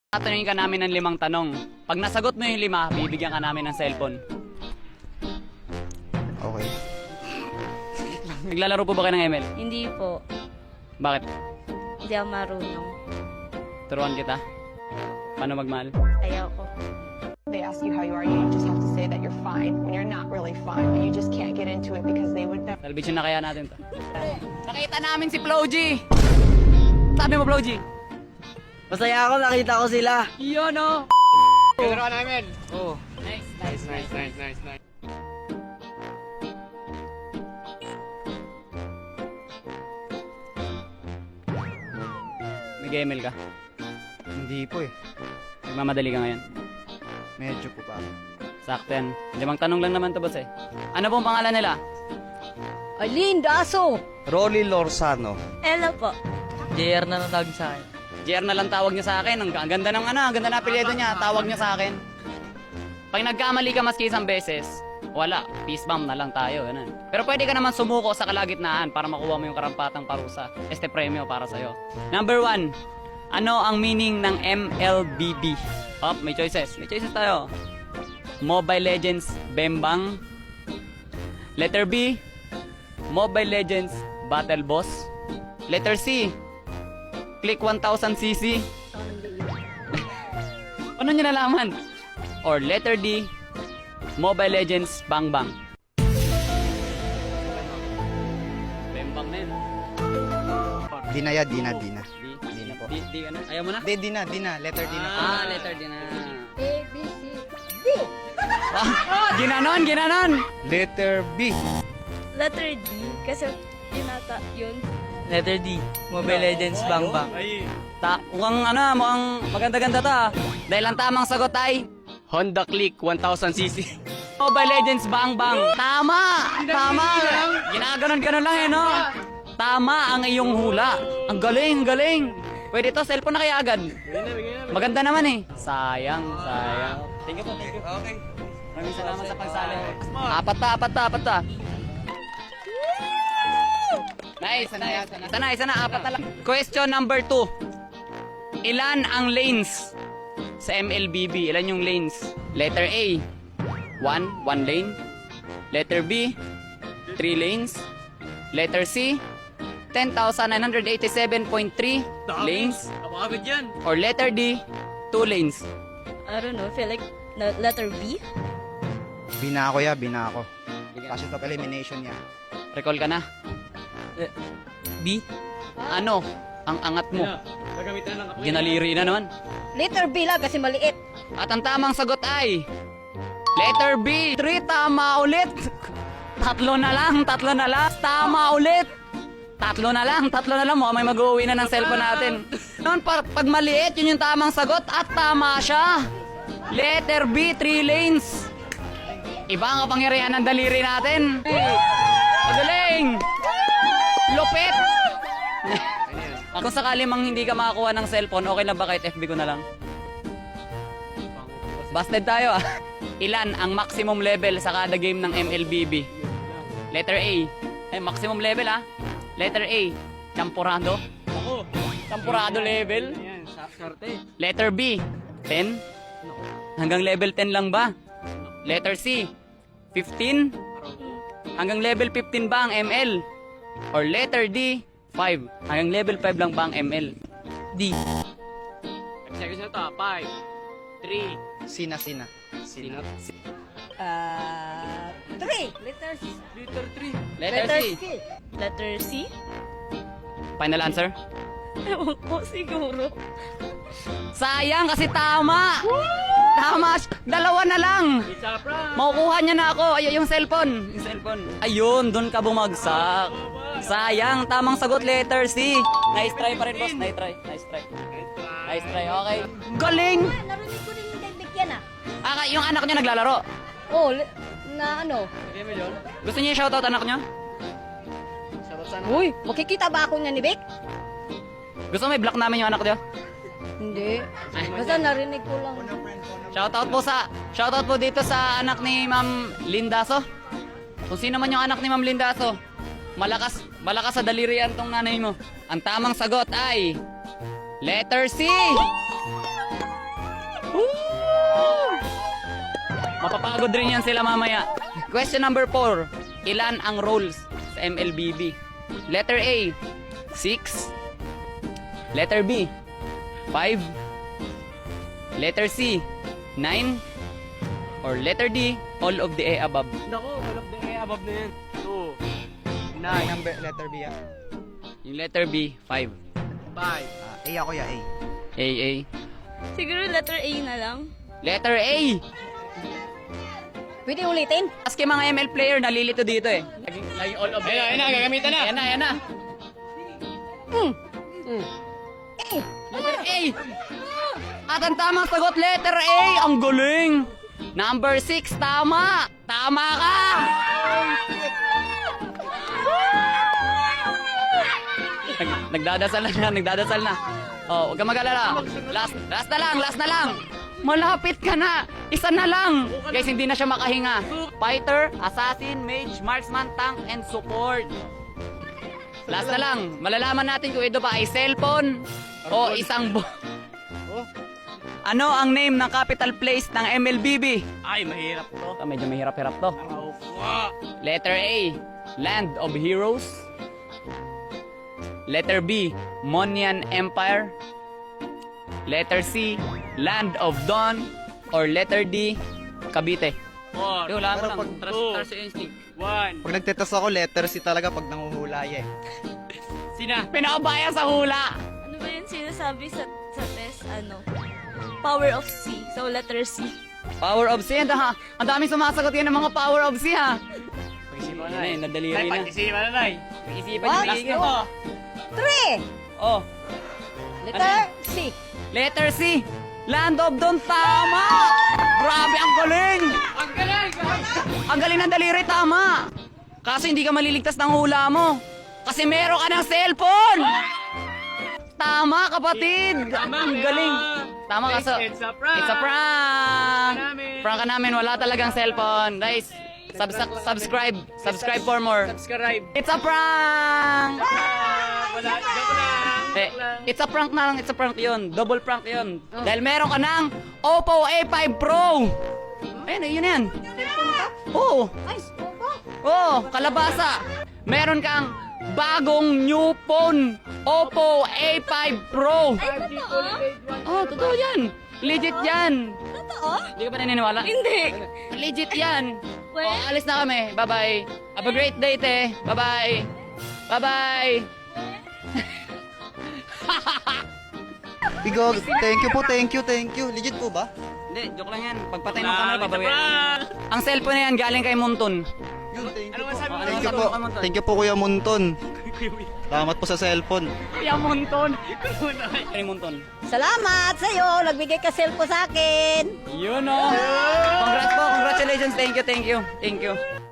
Tatanungin ka namin ng 5 tanong. Pag nasagot mo yung 5, bibigyan ka namin ng cellphone. Okay. Naglalaro po ba kayo ng ML? Hindi po. Bakit? Hindi ako marunong. Turuan kita. Paano magmahal? Ayaw ko. They ask you how you are, you just have to say that you're fine when you're not really fine, but you just can't get into it because they would never. Salvation na kaya natin to. Nakita namin si Flo G! Sabi mo, Flo G? Masaya ako, nakita ko sila. Yun o! Laro ka namin. Oo. Nice. Nice. Nag-ML ka? Hindi po eh. Nagmamadali ka ngayon? Medyo po pa. Sakto yan. 5 tanong lang naman to, boss eh. Ano pong pangalan nila? Arlene Daso! Rolly Lorzano. Ella po. JR na natawag sa akin. JR na lang tawag niya sa akin. Ang ganda ng ang ganda na apelyido niya. Tawag niya sa akin. Pag nagkamali ka maski isang beses, wala. Peace bomb na lang tayo. Ganun. Pero pwede ka naman sumuko sa kalagitnaan para makuha mo yung karampatang parusa. Este premyo para sa'yo. Number 1. Ano ang meaning ng MLBB? Oh, may choices. May choices tayo. Mobile Legends Bembang. Letter B. Mobile Legends Battle Boss. Letter C. Click 1000cc. Ano nyo nalaman? Or letter D. Mobile Legends Bang Bang. Bembang na yun. Dina ya, Dina. Di na po. Di ano? Ayaw mo na? Dina. Letter D na po. Letter D na. A, B, C, D. Ginanon! Letter B. Letter D. Kasi tinata yun. Letter D, Mobile Legends Bang Bang. Mukhang maganda-ganda ta. Dahil ang tamang sagot ay Honda Click 1000cc. Mobile Legends Bang Bang. Tama! Ginaganon-ganon lang eh, no? Tama ang iyong hula. Ang galing. Pwede to, cellphone na kaya agad. Maganda naman eh. Sayang. Thank you po. Okay. Maraming salamat sa pagsali. Apat ta. Nice. Isa na, 4 na lang. Question number 2. Ilan ang lanes sa MLBB? Ilan yung lanes? Letter A, 1 lane. Letter B, 3 lanes. Letter C, 10,987.3 lanes. Kapakabit yan. Or letter D, 2 lanes. I don't know. Feel like letter B? Bina ako. Kasi top elimination niya. Recall ka na. B, Ano ang angat mo? Gagamitan ng kapoy. Ginaliri na naman. Letter B lang kasi maliit. At ang tamang sagot ay letter B. 3, tama ulit. Tatlo na lang. Tama ulit. Tatlo na lang. Mukhang may mag-uwi na ng cellphone natin. Noon, pag maliit, yun yung tamang sagot. At tama siya. Letter B, 3 lanes. Iba ang kapangyarihan ng daliri natin. Magaling. Lupit. Kung sakali mang hindi ka makakuha ng cellphone, okay lang ba kahit FB ko na lang? Busted tayo ah. Ilan ang maximum level sa kada game ng MLBB? Letter A. Maximum level ah. Letter A. Champurado. Champurado level. Letter B. 10. Hanggang level 10 lang ba? Letter C. 15. Hanggang level 15 ba ang ML? Or letter D. 5. Hanggang level 5 lang ba ang ML? D. Seconds na to. 5, 3. Sina. 3. Letter C. Letter C. Letter C? Final answer? Ewan ko siguro. Sayang kasi tama! Tama! 2 na lang! Makukuha niya na ako. Ay, yung cellphone. Ayun, doon ka bumagsak. Sayang, tamang sagot letter C. Nice try pa rin, boss. Nice try, okay. Galing! Narinig ko rin yung bigyan ah. Yung anak niya naglalaro. Oh, na ano? Gusto niya i-shoutout anak niya? Uy, makikita ba ako niya ni Vic? Gusto mo i-block namin yung anak niya? Hindi. Basta narinig ko lang. Shoutout po dito sa anak ni Ma'am Lindaso. Kung sino man yung anak ni Ma'am Lindaso, malakas sa dalirian tong nanay mo. Ang tamang sagot ay letter C. Mapapagod rin yan sila mamaya. Question number 4. Ilan ang roles sa MLBB? Letter A, 6. Letter B, 5. Letter C, 9. Or letter D, all of the A above. Nako, all of the A above na yan. 2, 9, Number, letter B ah. Yung letter B, 5. 5. A ako ya, A. A. Siguro letter A na lang. Letter A! Pwede ulitin? Maski mga ML player, nalilito dito eh. Laging all of the A. Ayun na, gagamitan na. Ayan na. Letter A! At ang tamang sagot, letter A! Ang galing! Number 6, tama! Tama ka! Nagdadasal na. Oh, huwag ka mag-alala. Last na lang. Malapit ka na. Isa na lang. Guys, hindi na siya makahinga. Fighter, assassin, mage, marksman, tank, and support. Last na lang. Malalaman natin kung ito ba ay cellphone o isang Ano ang name ng capital place ng MLBB? Ay, mahirap to. Medyo mahirap-hirap to. Letter A, Land of Heroes. Letter B, Monian Empire. Letter C, Land of Dawn. Or letter D, Cavite. 4, Wala mo Pero lang. pag- Trust your instinct. 1. Pag nagtetest ako, letter C talaga pag nanguhulay eh. Sina? Pinakabaya sa hula. Ano ba yung sinasabi sa test? Power of C. So, letter C. Power of C. Ang daming sumasagot yan ng mga power of C ha. Pag-isipan Yan eh, nadaliri na. Pag-isipan na, Nay. Pag-isipan What? yung Last na to. 3. Oh, Letter C. letter C. Land of Dawn, tama! Grabe, ang galing! Ang galing! Ang galing ng daliri, tama! Kaso hindi ka maliligtas ng hula mo. Kasi meron ka ng cellphone! Tama, kapatid! Ang galing! Tama kaso. It's a prank! It's a prank! namin. Prank ka namin, wala talagang cellphone. Guys, subscribe. Subscribe for more. Subscribe. It's a prank! Wala, joke lang. Eh, it's a prank na lang, it's a prank yun. Double prank yun. Dahil meron ka ng Oppo A5 Pro. Ayun, yun yan. Oo. Oo, kalabasa. Meron kang bagong new phone, Oppo A5 Pro. Oh, totoo yan. Legit yan. Totoo? Hindi ka ba naniniwala? Hindi. Legit yan. Well, Oh, alis na kami. Bye-bye. Have a great day, te. Bye-bye. Bye-bye. Bigo, thank you. Legit po ba? Hindi, joke lang yan. Pagpatay ng camera, It's a babawian. prank! Ang cellphone na yan galing kay Munton. Yun, thank Ano you po. masabi mo? Thank you po. Thank you po, Kuya Munton. Salamat po sa cellphone. Kuya Munton. Kay Munton. Salamat sa'yo. Nagbigay ka cellphone sa akin. Yun o. Congrats po. Congratulations. Thank you.